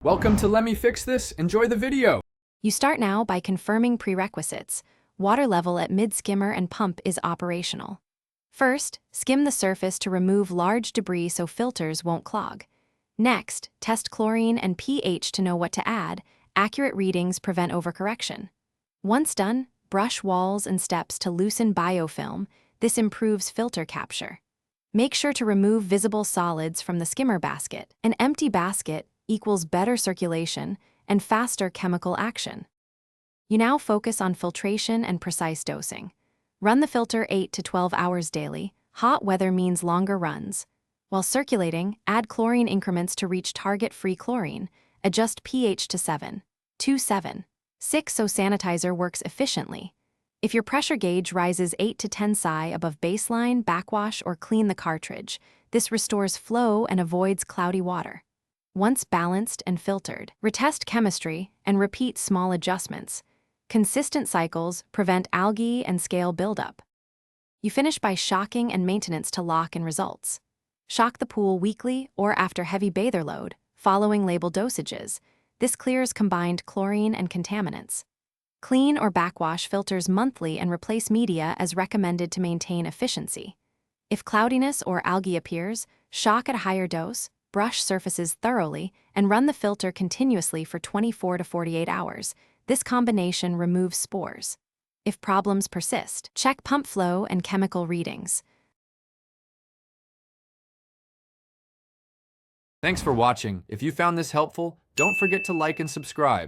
Welcome to Let Me Fix This. Enjoy the video. You start now by confirming prerequisites. Water level at mid-skimmer and pump is operational. First, skim the surface to remove large debris so filters won't clog. Next, test chlorine and pH to know what to add. Accurate readings prevent overcorrection. Once done, brush walls and steps to loosen biofilm. This improves filter capture. Make sure to remove visible solids from the skimmer basket. An empty basket equals better circulation and faster chemical action. You now focus on filtration and precise dosing. Run the filter 8 to 12 hours daily. Hot weather means longer runs. While circulating, add chlorine increments to reach target-free chlorine. Adjust pH to 7.27.6 so sanitizer works efficiently. If your pressure gauge rises 8 to 10 psi above baseline, backwash or clean the cartridge. This restores flow and avoids cloudy water. Once balanced and filtered, retest chemistry and repeat small adjustments. Consistent cycles prevent algae and scale buildup. You finish by shocking and maintenance to lock in results. Shock the pool weekly or after heavy bather load, following label dosages. This clears combined chlorine and contaminants. Clean or backwash filters monthly and replace media as recommended to maintain efficiency. If cloudiness or algae appears, shock at a higher dose, brush surfaces thoroughly, and run the filter continuously for 24 to 48 hours. This combination removes spores. If problems persist, check pump flow and chemical readings. Thanks for watching. If you found this helpful, don't forget to like and subscribe.